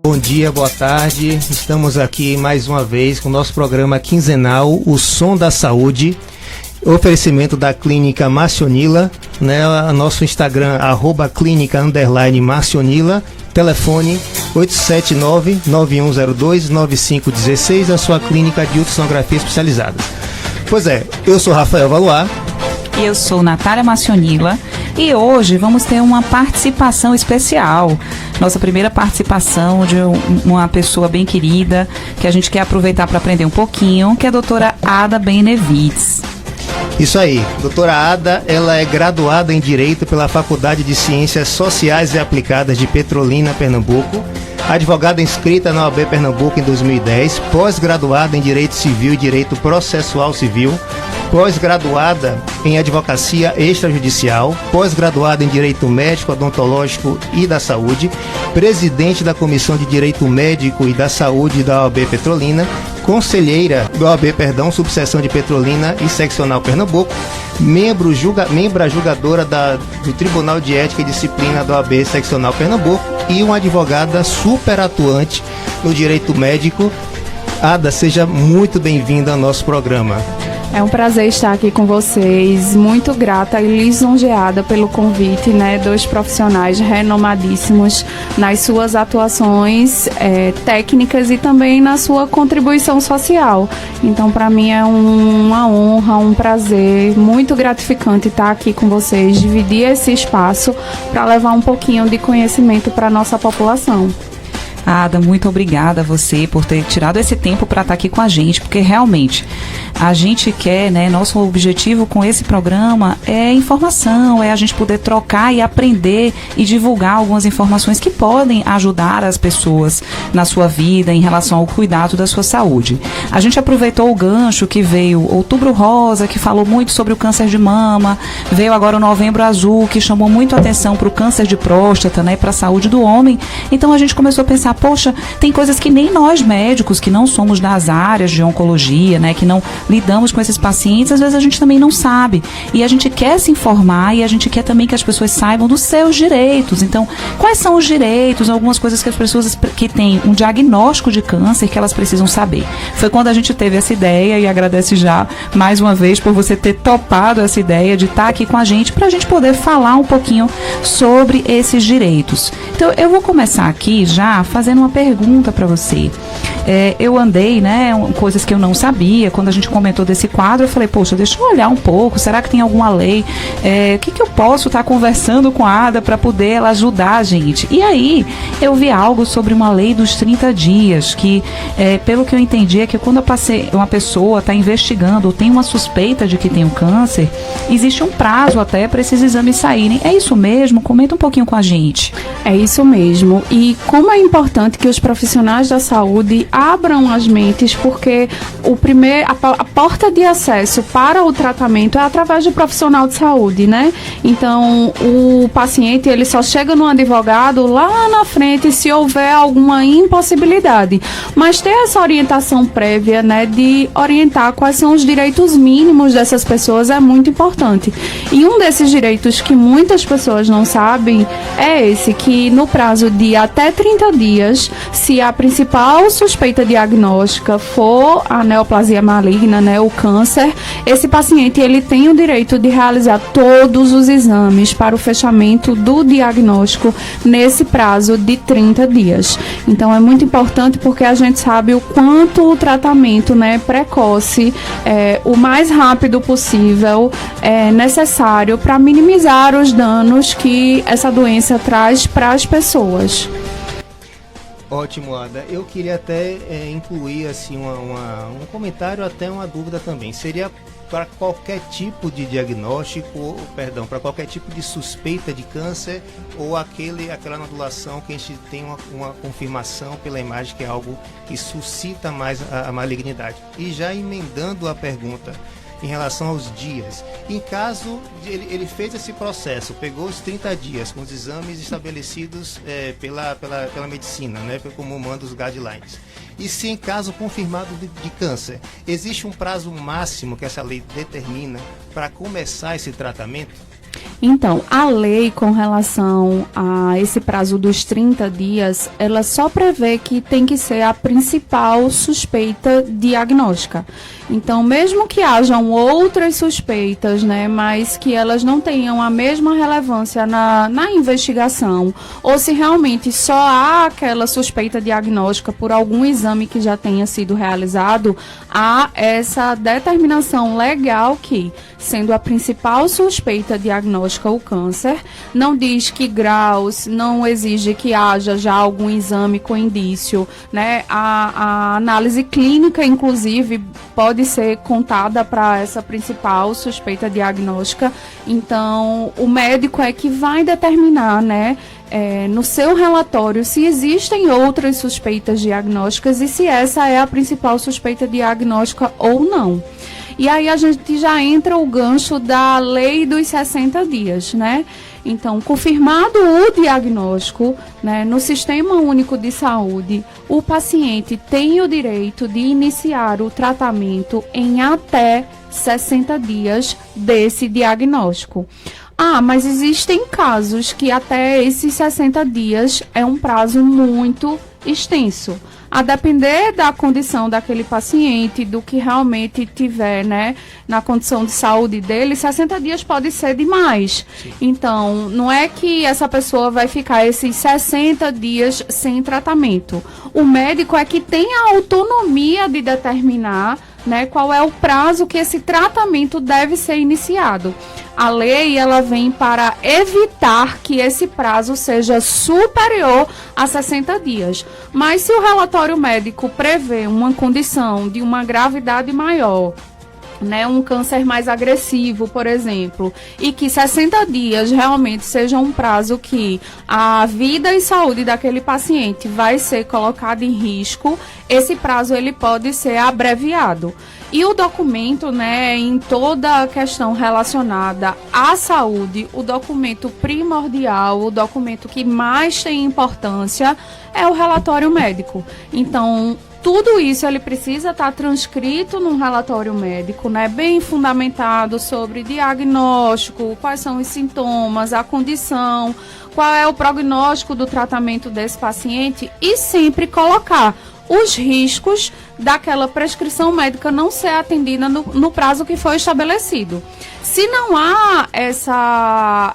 Bom dia, boa tarde. Estamos aqui mais uma vez com o nosso programa quinzenal, O Som da Saúde. Oferecimento da Clínica Marcionila, né? Nosso Instagram, @clínica_Marcionila. Telefone 879-9102-9516, a sua clínica de ultrassonografia especializada. Pois é, eu sou Rafael Valois. E eu sou Natália Marcionila. E hoje vamos ter uma participação especial. Nossa primeira participação de uma pessoa bem querida, que a gente quer aproveitar para aprender um pouquinho, que é a doutora Ada Benevides. Isso aí, doutora Ada, ela é graduada em Direito pela Faculdade de Ciências Sociais e Aplicadas de Petrolina, Pernambuco, advogada inscrita na OAB Pernambuco em 2010, pós-graduada em Direito Civil e Direito Processual Civil, pós-graduada em Advocacia Extrajudicial, pós-graduada em Direito Médico, Odontológico e da Saúde, presidente da Comissão de Direito Médico e da Saúde da OAB Petrolina, conselheira do OAB, subseção de Petrolina e seccional Pernambuco, membra julgadora do Tribunal de Ética e Disciplina da OAB seccional Pernambuco e uma advogada super atuante no direito médico. Ada, seja muito bem-vinda ao nosso programa. É um prazer estar aqui com vocês, muito grata e lisonjeada pelo convite, né, dos profissionais renomadíssimos nas suas atuações técnicas e também na sua contribuição social. Então, para mim é uma honra, um prazer muito gratificante estar aqui com vocês, dividir esse espaço para levar um pouquinho de conhecimento para a nossa população. Ada, muito obrigada a você por ter tirado esse tempo para estar aqui com a gente, porque realmente a gente quer, né, nosso objetivo com esse programa é informação, é a gente poder trocar e aprender e divulgar algumas informações que podem ajudar as pessoas na sua vida em relação ao cuidado da sua saúde. A gente aproveitou o gancho que veio Outubro Rosa, que falou muito sobre o câncer de mama, veio agora o Novembro Azul, que chamou muito a atenção para o câncer de próstata, né, para a saúde do homem. Então a gente começou a pensar, poxa, tem coisas que nem nós médicos, que não somos das áreas de oncologia, né, que não lidamos com esses pacientes, às vezes a gente também não sabe. E a gente quer se informar e a gente quer também que as pessoas saibam dos seus direitos. Então, quais são os direitos, algumas coisas que as pessoas que têm um diagnóstico de câncer que elas precisam saber. Foi quando a gente teve essa ideia e agradece já mais uma vez por você ter topado essa ideia de estar aqui com a gente para a gente poder falar um pouquinho sobre esses direitos. Então, eu vou começar aqui já fazendo uma pergunta para você. Eu andei, né, coisas que eu não sabia. Quando a gente comentou desse quadro, eu falei, poxa, deixa eu olhar um pouco, será que tem alguma lei? O que eu posso estar conversando com a Ada para poder ela ajudar a gente? E aí, eu vi algo sobre uma lei dos 30 dias, que, pelo que eu entendi, é que quando uma pessoa está investigando ou tem uma suspeita de que tem um câncer, existe um prazo até para esses exames saírem. É isso mesmo? Comenta um pouquinho com a gente. É isso mesmo. E como é importante que os profissionais da saúde abram as mentes, porque a porta de acesso para o tratamento é através do profissional de saúde, né? Então, o paciente, ele só chega no advogado lá na frente se houver alguma impossibilidade. Mas ter essa orientação prévia, né, de orientar quais são os direitos mínimos dessas pessoas é muito importante. E um desses direitos que muitas pessoas não sabem é esse, que no prazo de até 30 dias, se a principal suspeita diagnóstica for a neoplasia maligna, né, o câncer, esse paciente ele tem o direito de realizar todos os exames para o fechamento do diagnóstico nesse prazo de 30 dias. Então é muito importante porque a gente sabe o quanto o tratamento, né, precoce, o mais rápido possível é necessário para minimizar os danos que essa doença traz para as pessoas. Ótimo, Ada. Eu queria até incluir assim, um comentário, até uma dúvida também. Seria para qualquer tipo de diagnóstico, para qualquer tipo de suspeita de câncer ou aquela nodulação que a gente tem uma confirmação pela imagem que é algo que suscita mais a malignidade. E já emendando a pergunta em relação aos dias, em caso de ele fez esse processo, pegou os 30 dias com os exames estabelecidos pela medicina, né, como manda os guidelines, e se em caso confirmado de câncer, existe um prazo máximo que essa lei determina para começar esse tratamento? Então, a lei com relação a esse prazo dos 30 dias, ela só prevê que tem que ser a principal suspeita diagnóstica. Então, mesmo que hajam outras suspeitas, né, mas que elas não tenham a mesma relevância na investigação, ou se realmente só há aquela suspeita diagnóstica por algum exame que já tenha sido realizado, há essa determinação legal que, sendo a principal suspeita diagnóstica o câncer, não diz que graus, não exige que haja já algum exame com indício, né? A análise clínica, inclusive, pode ser contada para essa principal suspeita diagnóstica. Então, o médico é que vai determinar, né, no seu relatório se existem outras suspeitas diagnósticas e se essa é a principal suspeita diagnóstica ou não. E aí a gente já entra o gancho da lei dos 60 dias, né? Então, confirmado o diagnóstico, né, no Sistema Único de Saúde, o paciente tem o direito de iniciar o tratamento em até 60 dias desse diagnóstico. Mas existem casos que até esses 60 dias é um prazo muito extenso. A depender da condição daquele paciente, do que realmente tiver, né, na condição de saúde dele, 60 dias pode ser demais. Sim. Então, não é que essa pessoa vai ficar esses 60 dias sem tratamento. O médico é que tem a autonomia de determinar, né, qual é o prazo que esse tratamento deve ser iniciado. A lei, ela vem para evitar que esse prazo seja superior a 60 dias. Mas se o relatório médico prevê uma condição de uma gravidade maior, né, um câncer mais agressivo, por exemplo, e que 60 dias realmente seja um prazo que a vida e saúde daquele paciente vai ser colocada em risco, esse prazo ele pode ser abreviado. E o documento, né, em toda a questão relacionada à saúde, o documento primordial, o documento que mais tem importância é o relatório médico. Então, tudo isso ele precisa estar transcrito num relatório médico, né, bem fundamentado sobre diagnóstico, quais são os sintomas, a condição, qual é o prognóstico do tratamento desse paciente e sempre colocar os riscos daquela prescrição médica não ser atendida no prazo que foi estabelecido. Se não há essa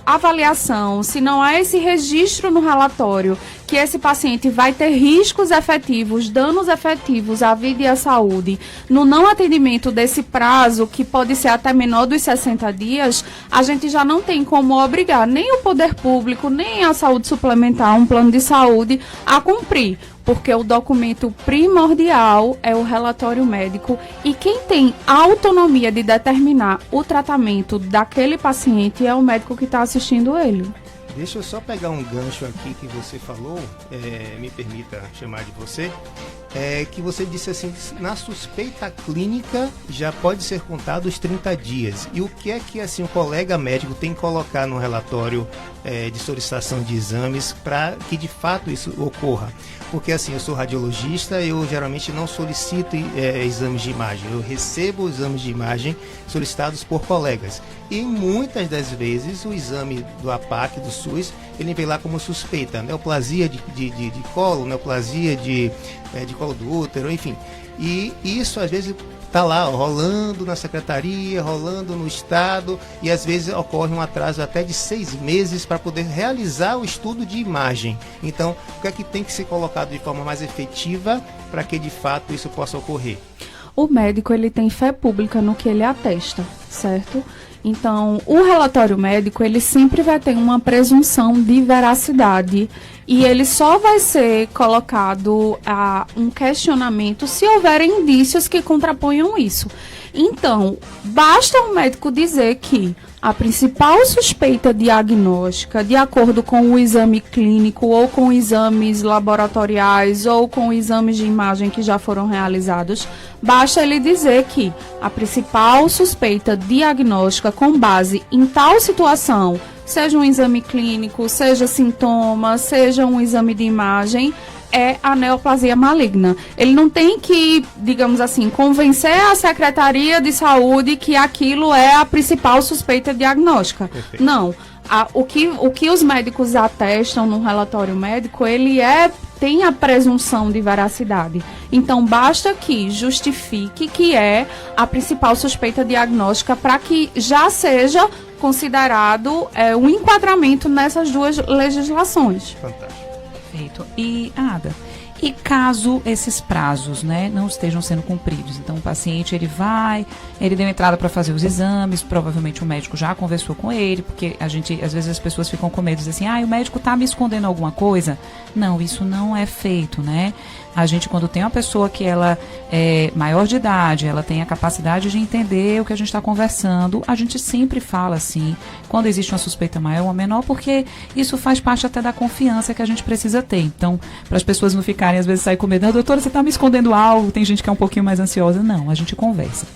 avaliação, se não há esse registro no relatório que esse paciente vai ter riscos efetivos, danos efetivos à vida e à saúde, no não atendimento desse prazo, que pode ser até menor dos 60 dias, a gente já não tem como obrigar nem o poder público, nem a saúde suplementar, um plano de saúde, a cumprir. Porque o documento primordial é o relatório médico e quem tem autonomia de determinar o tratamento daquele paciente é o médico que está assistindo ele. Deixa eu só pegar um gancho aqui que você falou, me permita chamar de você, que você disse assim, na suspeita clínica já pode ser contado os 30 dias. E o que é que assim, o colega médico tem que colocar no relatório de solicitação de exames para que de fato isso ocorra? Porque assim, eu sou radiologista, eu geralmente não solicito exames de imagem, eu recebo exames de imagem solicitados por colegas. E muitas das vezes o exame do APAC, do SUS, ele vem lá como suspeita, neoplasia de colo, neoplasia de colo do útero, enfim. E isso às vezes está lá rolando na secretaria, rolando no estado, e às vezes ocorre um atraso até de 6 meses para poder realizar o estudo de imagem. Então, o que é que tem que ser colocado de forma mais efetiva para que de fato isso possa ocorrer? O médico ele tem fé pública no que ele atesta, certo? Então, o relatório médico, ele sempre vai ter uma presunção de veracidade e ele só vai ser colocado a um questionamento se houver indícios que contraponham isso. Então, basta o médico dizer que a principal suspeita diagnóstica, de acordo com o exame clínico ou com exames laboratoriais ou com exames de imagem que já foram realizados, basta ele dizer que a principal suspeita diagnóstica com base em tal situação, seja um exame clínico, seja sintoma, seja um exame de imagem, é a neoplasia maligna. Ele não tem que, digamos assim, convencer a Secretaria de Saúde que aquilo é a principal suspeita diagnóstica. Perfeito. Não. O que os médicos atestam no relatório médico, ele tem a presunção de veracidade. Então, basta que justifique que é a principal suspeita diagnóstica para que já seja considerado um enquadramento nessas duas legislações. Fantástico. Perfeito. E, Ada, e caso esses prazos, né, não estejam sendo cumpridos? Então, o paciente, ele deu entrada para fazer os exames, provavelmente o médico já conversou com ele, porque às vezes as pessoas ficam com medo, dizem assim, o médico está me escondendo alguma coisa. Não, isso não é feito, né? A gente, quando tem uma pessoa que ela é maior de idade, ela tem a capacidade de entender o que a gente está conversando, a gente sempre fala assim, quando existe uma suspeita maior ou menor, porque isso faz parte até da confiança que a gente precisa ter. Então, para as pessoas não ficarem, às vezes, sair com medo, doutora, você está me escondendo algo, tem gente que é um pouquinho mais ansiosa. Não, a gente conversa.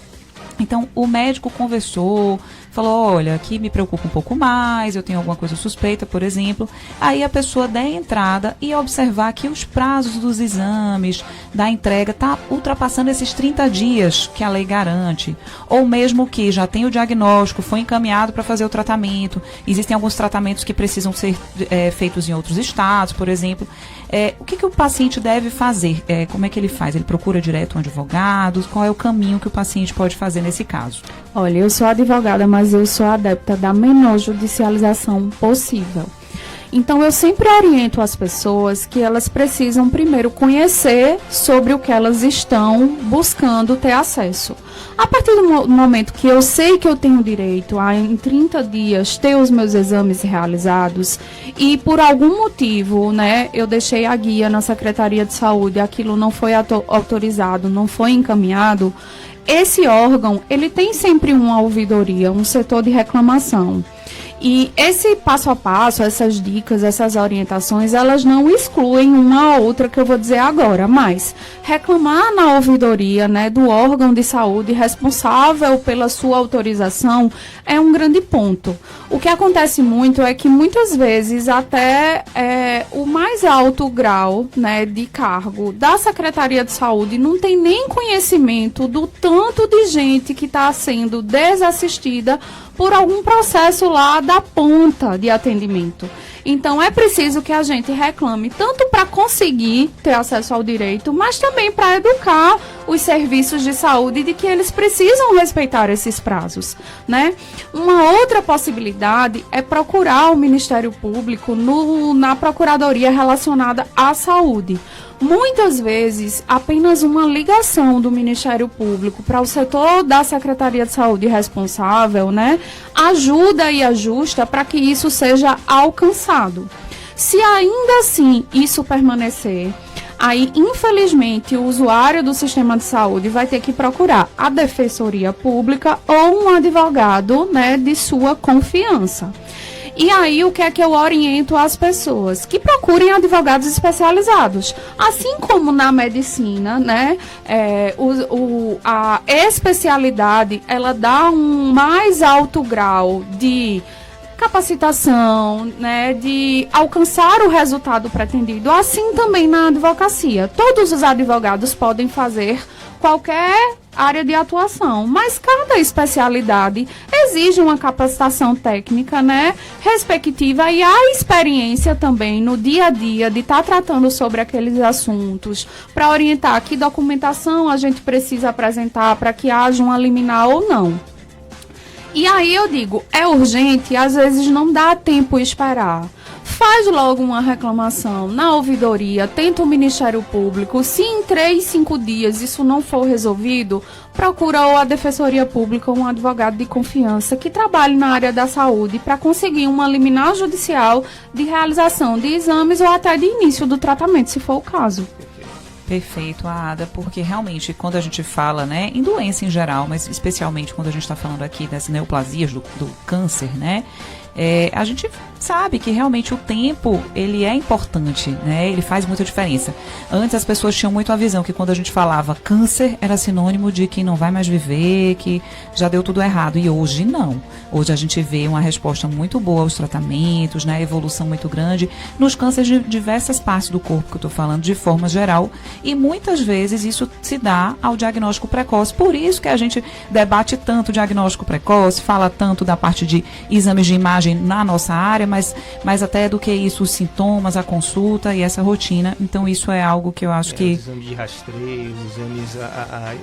Então, o médico conversou, falou, olha, aqui me preocupa um pouco mais, eu tenho alguma coisa suspeita, por exemplo. Aí a pessoa der entrada e observar que os prazos dos exames, da entrega, está ultrapassando esses 30 dias que a lei garante. Ou mesmo que já tem o diagnóstico, foi encaminhado para fazer o tratamento. Existem alguns tratamentos que precisam ser feitos em outros estados, por exemplo. O que o paciente deve fazer? Como é que ele faz? Ele procura direto um advogado? Qual é o caminho que o paciente pode fazer nesse caso? Olha, eu sou advogada, mas eu sou adepta da menor judicialização possível. Então, eu sempre oriento as pessoas que elas precisam primeiro conhecer sobre o que elas estão buscando ter acesso. A partir do momento que eu sei que eu tenho direito a, em 30 dias, ter os meus exames realizados e, por algum motivo, né, eu deixei a guia na Secretaria de Saúde, aquilo não foi autorizado, não foi encaminhado, esse órgão, ele tem sempre uma ouvidoria, um setor de reclamação. E esse passo a passo, essas dicas, essas orientações, elas não excluem uma ou outra que eu vou dizer agora, mas reclamar na ouvidoria, né, do órgão de saúde responsável pela sua autorização é um grande ponto. O que acontece muito é que muitas vezes até o mais alto grau, né, de cargo da Secretaria de Saúde não tem nem conhecimento do tanto de gente que está sendo desassistida por algum processo lá da ponta de atendimento. Então, é preciso que a gente reclame tanto para conseguir ter acesso ao direito, mas também para educar os serviços de saúde de que eles precisam respeitar esses prazos, né? Uma outra possibilidade é procurar o Ministério Público na Procuradoria relacionada à saúde. Muitas vezes, apenas uma ligação do Ministério Público para o setor da Secretaria de Saúde responsável, né, ajuda e ajusta para que isso seja alcançado. Se ainda assim isso permanecer, aí, infelizmente, o usuário do sistema de saúde vai ter que procurar a Defensoria Pública ou um advogado, né, de sua confiança. E aí, o que é que eu oriento às pessoas? Que procurem advogados especializados. Assim como na medicina, né? A especialidade, ela dá um mais alto grau de capacitação, né, de alcançar o resultado pretendido. Assim também na advocacia. Todos os advogados podem fazer qualquer área de atuação, mas cada especialidade exige uma capacitação técnica, né, respectiva, e a experiência também no dia a dia de estar tratando sobre aqueles assuntos, para orientar que documentação a gente precisa apresentar para que haja uma liminar ou não. E aí eu digo, é urgente, às vezes não dá tempo esperar. Faz logo uma reclamação na ouvidoria, tenta o Ministério Público. Se em 3, 5 dias isso não for resolvido, procura ou a Defensoria Pública ou um advogado de confiança que trabalhe na área da saúde para conseguir uma liminar judicial de realização de exames ou até de início do tratamento, se for o caso. Perfeito, Ada, porque realmente quando a gente fala, né, em doença em geral, mas especialmente quando a gente está falando aqui das neoplasias, do câncer, né, A gente sabe que realmente o tempo, ele é importante, né? Ele faz muita diferença. Antes as pessoas tinham muito a visão que quando a gente falava câncer era sinônimo de que não vai mais viver, que já deu tudo errado. E hoje não. Hoje a gente vê uma resposta muito boa aos tratamentos, né? Evolução muito grande nos cânceres de diversas partes do corpo, que eu estou falando de forma geral. E muitas vezes isso se dá ao diagnóstico precoce. Por isso que a gente debate tanto o diagnóstico precoce, fala tanto da parte de exames de imagem na nossa área, mas até do que isso, os sintomas, a consulta e essa rotina. Então isso é algo que eu acho que... Os exames de rastreio, os exames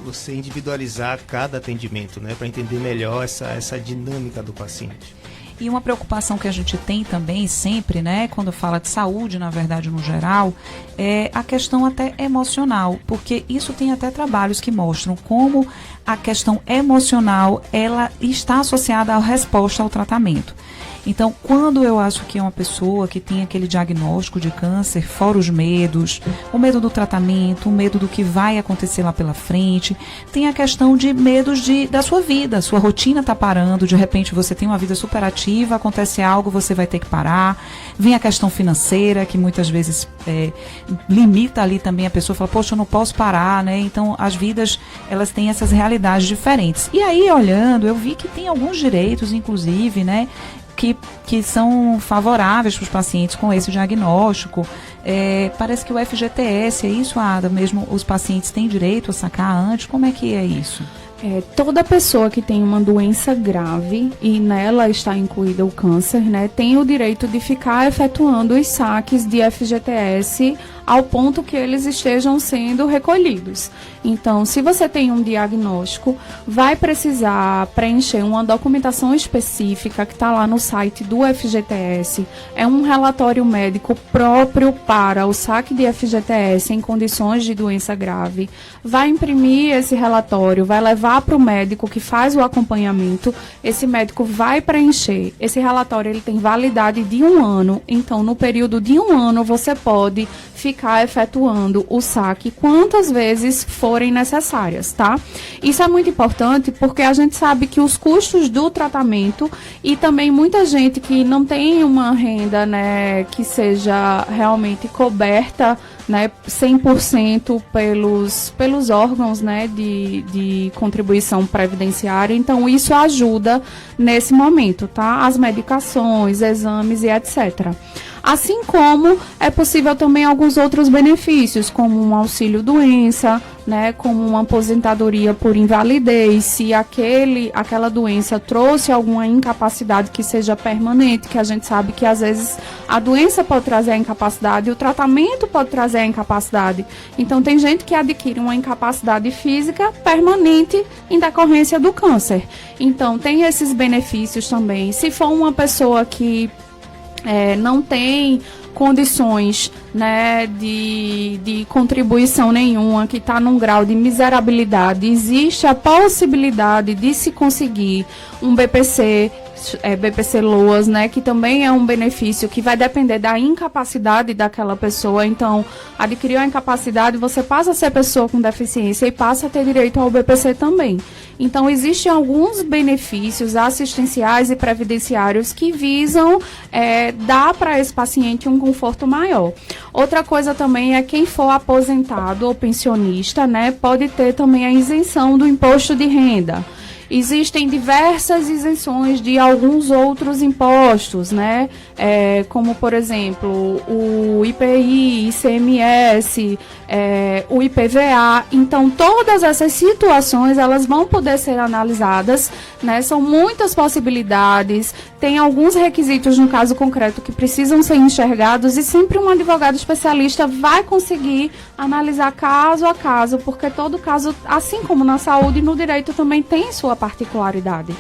você individualizar cada atendimento, né? Para entender melhor essa dinâmica do paciente. E uma preocupação que a gente tem também sempre, né, quando fala de saúde, na verdade, no geral, é a questão até emocional, porque isso tem até trabalhos que mostram como a questão emocional, ela está associada à resposta ao tratamento. Então, quando eu acho que é uma pessoa que tem aquele diagnóstico de câncer, fora os medos, o medo do tratamento, o medo do que vai acontecer lá pela frente, tem a questão de medos da sua vida, sua rotina está parando, de repente você tem uma vida super ativa, acontece algo, você vai ter que parar, vem a questão financeira, que muitas vezes limita ali também a pessoa, fala, poxa, eu não posso parar, né? Então, as vidas, elas têm essas realidades diferentes. E aí, olhando, eu vi que tem alguns direitos, inclusive, né, que são favoráveis para os pacientes com esse diagnóstico. Parece que o FGTS, é isso, Ada? Mesmo os pacientes têm direito a sacar antes? Como é que é isso? Toda pessoa que tem uma doença grave e nela está incluído o câncer, né, tem o direito de ficar efetuando os saques de FGTS ao ponto que eles estejam sendo recolhidos. Então, se você tem um diagnóstico, vai precisar preencher uma documentação específica que está lá no site do FGTS. É um relatório médico próprio para o saque de FGTS em condições de doença grave. Vai imprimir esse relatório, vai levar para o médico que faz o acompanhamento. Esse médico vai preencher. Esse relatório ele tem validade de 1 ano. Então, no período de 1 ano, você pode ficar efetuando o saque quantas vezes forem necessárias, tá? Isso é muito importante porque a gente sabe que os custos do tratamento e também muita gente que não tem uma renda, né, que seja realmente coberta, né, 100% pelos órgãos, né, de contribuição previdenciária. Então, isso ajuda nesse momento, tá? As medicações, exames e etc. Assim como é possível também alguns outros benefícios, como um auxílio-doença, né, como uma aposentadoria por invalidez, se aquela doença trouxe alguma incapacidade que seja permanente, que a gente sabe que às vezes a doença pode trazer a incapacidade e o tratamento pode trazer a incapacidade. Então tem gente que adquire uma incapacidade física permanente em decorrência do câncer. Então tem esses benefícios também. Se for uma pessoa que não tem condições, né, de contribuição nenhuma, que está num grau de miserabilidade, existe a possibilidade de se conseguir um BPC, BPC-LOAS, né, que também é um benefício que vai depender da incapacidade daquela pessoa. Então, adquiriu a incapacidade, você passa a ser pessoa com deficiência e passa a ter direito ao BPC também. Então, existem alguns benefícios assistenciais e previdenciários que visam dar para esse paciente um conforto maior. Outra coisa também é quem for aposentado ou pensionista, né, pode ter também a isenção do imposto de renda. Existem diversas isenções de alguns outros impostos, né? Como, por exemplo, o IPI, ICMS, o IPVA. Então, todas essas situações, elas vão poder ser analisadas, né? São muitas possibilidades, tem alguns requisitos no caso concreto que precisam ser enxergados e sempre um advogado especialista vai conseguir analisar caso a caso, porque todo caso, assim como na saúde, no direito também tem sua particularidade.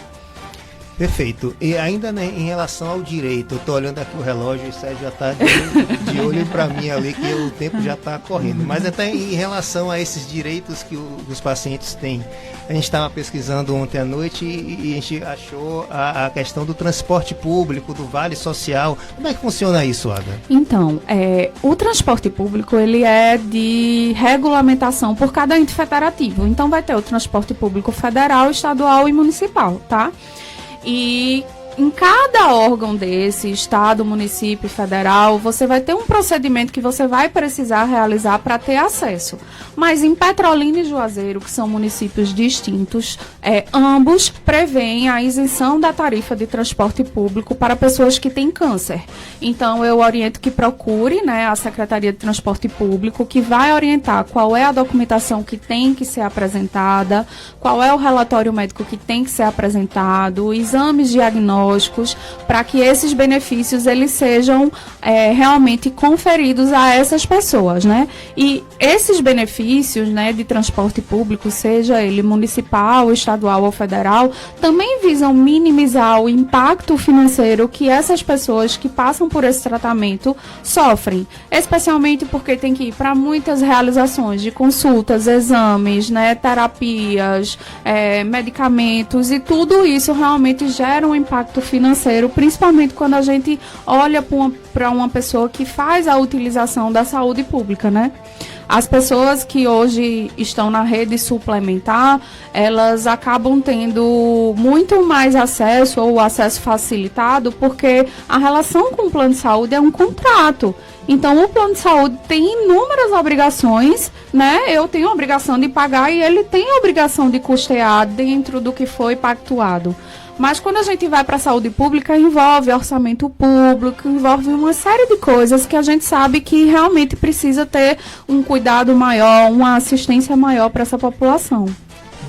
Perfeito. E ainda, né, em relação ao direito, eu estou olhando aqui o relógio e o Sérgio já está de olho para mim ali, que o tempo já está correndo. Mas até em relação a esses direitos que os pacientes têm, a gente estava pesquisando ontem à noite e a gente achou a questão do transporte público, do vale social. Como é que funciona isso, Ada? Então, o transporte público, ele é de regulamentação por cada ente federativo. Então, vai ter o transporte público federal, estadual e municipal, tá? E em cada órgão desse, estado, município, federal, você vai ter um procedimento que você vai precisar realizar para ter acesso. Mas em Petrolina e Juazeiro, que são municípios distintos, ambos prevêem a isenção da tarifa de transporte público para pessoas que têm câncer. Então, eu oriento que procure, né, a Secretaria de Transporte Público, que vai orientar qual é a documentação que tem que ser apresentada, qual é o relatório médico que tem que ser apresentado, exames diagnósticos, para que esses benefícios eles sejam realmente conferidos a essas pessoas, né? E esses benefícios, né, de transporte público, seja ele municipal, estadual ou federal, também visam minimizar o impacto financeiro que essas pessoas que passam por esse tratamento sofrem, especialmente porque tem que ir para muitas realizações de consultas, exames, né, terapias, medicamentos, e tudo isso realmente gera um impacto financeiro, principalmente quando a gente olha para uma pessoa que faz a utilização da saúde pública, né? As pessoas que hoje estão na rede suplementar, elas acabam tendo muito mais acesso ou acesso facilitado, porque a relação com o plano de saúde é um contrato. Então, o plano de saúde tem inúmeras obrigações, né? Eu tenho a obrigação de pagar e ele tem a obrigação de custear dentro do que foi pactuado. Mas quando a gente vai para a saúde pública, envolve orçamento público, envolve uma série de coisas que a gente sabe que realmente precisa ter um cuidado maior, uma assistência maior para essa população.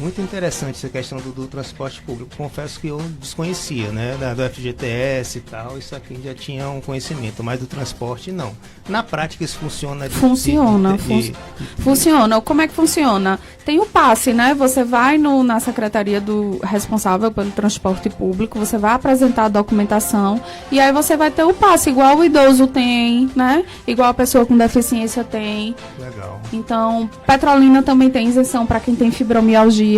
Muito interessante essa questão do transporte público. Confesso que eu desconhecia, né? Do FGTS e tal, isso aqui já tinha um conhecimento, mas do transporte não. Na prática isso funciona? Funciona. Como é que funciona? Tem o passe, né? Você vai na secretaria do responsável pelo transporte público, você vai apresentar a documentação e aí você vai ter o passe, igual o idoso tem, né? Igual a pessoa com deficiência tem. Legal. Então, Petrolina também tem isenção para quem tem fibromialgia.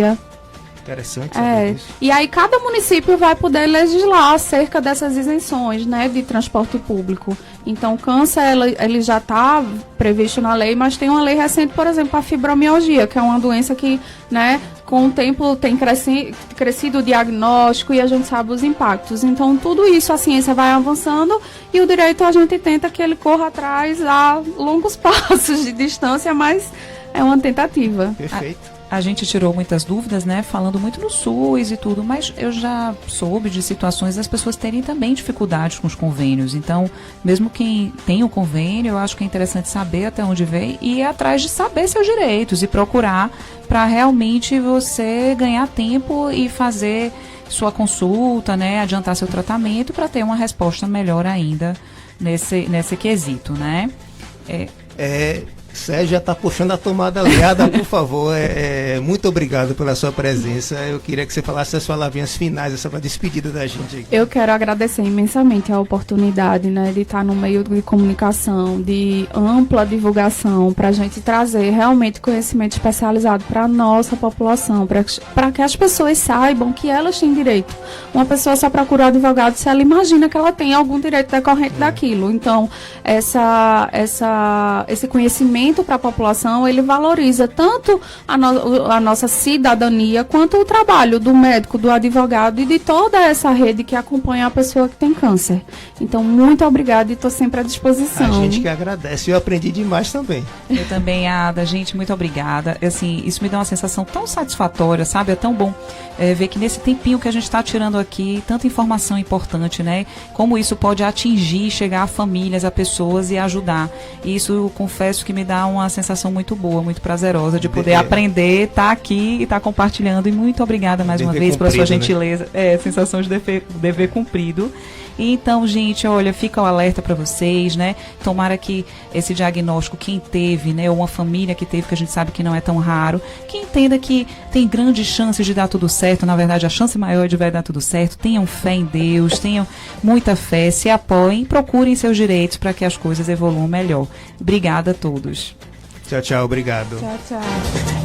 Interessante saber isso. E aí cada município vai poder legislar acerca dessas isenções, né, de transporte público. Então o câncer ele já está previsto na lei, mas tem uma lei recente, por exemplo, a fibromialgia, que é uma doença que, né, com o tempo tem crescido o diagnóstico e a gente sabe os impactos. Então tudo isso a ciência vai avançando e o direito a gente tenta que ele corra atrás a longos passos de distância, mas é uma tentativa. Perfeito. A gente tirou muitas dúvidas, né, falando muito no SUS e tudo, mas eu já soube de situações das pessoas terem também dificuldades com os convênios. Então, mesmo quem tem o convênio, eu acho que é interessante saber até onde vem e ir atrás de saber seus direitos e procurar para realmente você ganhar tempo e fazer sua consulta, né, adiantar seu tratamento para ter uma resposta melhor ainda nesse quesito, né? Sérgio já está puxando a tomada aliada, por favor. Muito obrigado pela sua presença. Eu queria que você falasse as suas palavrinhas finais, essa despedida da gente aqui. Eu quero agradecer imensamente a oportunidade, né, de estar no meio de comunicação, de ampla divulgação, para a gente trazer realmente conhecimento especializado para a nossa população, para que as pessoas saibam que elas têm direito. Uma pessoa só procura um advogado se ela imagina que ela tem algum direito decorrente daquilo. Então, esse conhecimento para a população, ele valoriza tanto a nossa cidadania quanto o trabalho do médico, do advogado e de toda essa rede que acompanha a pessoa que tem câncer. Então, muito obrigada e estou sempre à disposição. A gente que agradece. Eu aprendi demais também. Eu também, Ada. Gente, muito obrigada. Assim, isso me dá uma sensação tão satisfatória, sabe? É tão bom ver que nesse tempinho que a gente está tirando aqui, tanta informação importante, né? Como isso pode atingir, chegar a famílias, a pessoas e ajudar. E isso, eu confesso que me dá uma sensação muito boa, muito prazerosa de poder aprender, estar aqui e estar compartilhando. E muito obrigada mais uma vez pela sua gentileza. Né? Sensação de dever cumprido. E então, gente, olha, fica o alerta para vocês, né? Tomara que esse diagnóstico, quem teve, né? Ou uma família que teve, que a gente sabe que não é tão raro, que entenda que tem grandes chances de dar tudo certo. Na verdade, a chance maior é de vai dar tudo certo. Tenham fé em Deus, tenham muita fé, se apoiem, procurem seus direitos para que as coisas evoluam melhor. Obrigada a todos. Tchau, tchau, obrigado. Tchau, tchau.